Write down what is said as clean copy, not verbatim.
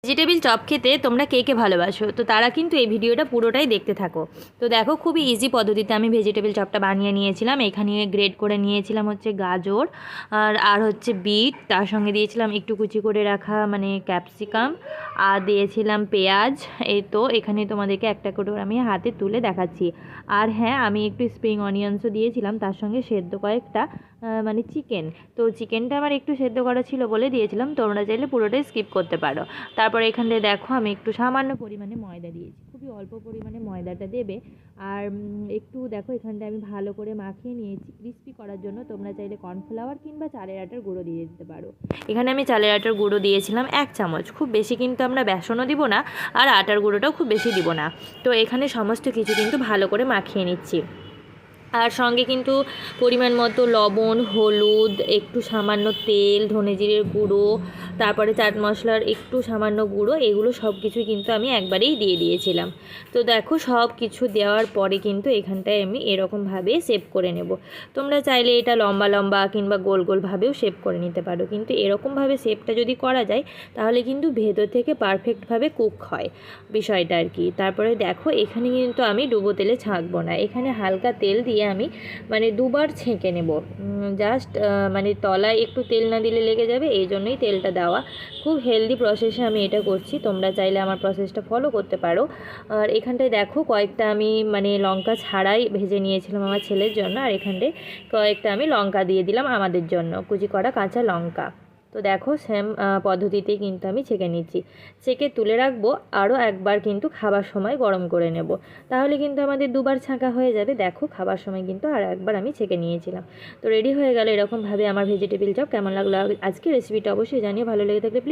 Vegetable chop খেতে তোমরা কে কে ভালোবাসো, তো তারা কিন্তু এই ভিডিওটা পুরোটাই দেখতে থাকো। তো দেখো, খুবই ইজি পদ্ধতিতে আমি ভেজিটেবিল চপটা বানিয়ে নিয়েছিলাম। এখানে গ্রেড করে নিয়েছিলাম হচ্ছে গাজর আর হচ্ছে বিট, তার সঙ্গে দিয়েছিলাম একটু কুচি করে রাখা মানে ক্যাপসিকাম, আর দিয়েছিলাম পেঁয়াজ। এই তো এখানে তোমাদেরকে একটা করে আমি হাতে তুলে দেখাচ্ছি। আর হ্যাঁ, আমি একটু স্প্রিং অনিয়ন্সও দিয়েছিলাম, তার সঙ্গে সেদ্ধ কয়েকটা মানে চিকেন। তো চিকেনটা আমার একটু সেদ্ধ করা ছিল বলে দিয়েছিলাম, তোমরা চাইলে পুরোটাই স্কিপ করতে পারো। তারপরে এখানে দেখো আমি একটু সামান্য পরিমাণে ময়দা দিয়েছি, খুবই অল্প পরিমাণে ময়দাটা দেবে। আর একটু দেখো এখানটা আমি ভালো করে মাখিয়ে নিয়েছি ক্রিস্পি করার জন্য। তোমরা চাইলে কর্নফ্লাওয়ার কিংবা চালের আটার গুঁড়ো দিয়ে দিতে পারো। এখানে আমি চালের আটার গুঁড়ো দিয়েছিলাম 1 চামচ, খুব বেশি কিন্তু আমরা বেসনও দিব না আর আটার গুঁড়োটাও খুব বেশি দিব না। তো এখানে সমস্ত কিছু কিন্তু ভালো করে মাখিয়ে নিচ্ছি। আর সঙ্গে কিন্তু পরিমাণ মতো লবণ, হলুদ, একটু সামান্য তেল, ধনে জিরের গুঁড়ো, তারপরে চাট মশলার একটু সামান্য গুঁড়ো, এগুলো সব কিছুই কিন্তু আমি একবারেই দিয়ে দিয়েছিলাম। তো দেখো সব কিছু দেওয়ার পরে কিন্তু এখানটায় আমি এরকমভাবে শেপ করে নেব। তোমরা চাইলে এটা লম্বা লম্বা কিংবা গোল গোলভাবেও শেপ করে নিতে পারো, কিন্তু এরকমভাবে শেপটা যদি করা যায় তাহলে কিন্তু ভেতর থেকে পারফেক্টভাবে কুক হয় বিষয়টা আর কি। তারপরে দেখো এখানে কিন্তু আমি ডুবো তেলে ছাঁকবো না, এখানে হালকা তেল দিয়ে আমি মানে দুবার ছেঁকে নেব। জাস্ট মানে তলায় একটু তেল না দিলে লেগে যাবে, এই জন্যই তেলটা দেওয়া। খুব হেলদি প্রসেসে আমি এটা করছি, তোমরা চাইলে আমার প্রসেসটা ফলো করতে পারো। আর এখানটায় দেখো কয়েকটা আমি মানে লঙ্কা ছাড়াই ভেজে নিয়েছিলাম আমার ছেলের জন্য, আর এখানটায় কয়েকটা আমি লঙ্কা দিয়ে দিলাম আমাদের জন্য, কুচি করা কাঁচা লঙ্কা। তো দেখো সেম পদ্ধতিতেই কিন্তু আমি ছেঁকে নিচ্ছি। ছেঁকে তুলে রাখবো, আরও একবার কিন্তু খাবার সময় গরম করে নেব, তাহলে কিন্তু আমাদের দুবার ছাঁকা হয়ে যাবে। দেখো খাবার সময় কিন্তু আর একবার আমি ছেঁকে নিয়েছিলাম। তো রেডি হয়ে গেল এরকমভাবে আমার ভেজিটেবিল চপ। কেমন লাগলো আজকে রেসিপিটা অবশ্যই জানিয়ে, ভালো লেগে থাকলে প্লিজ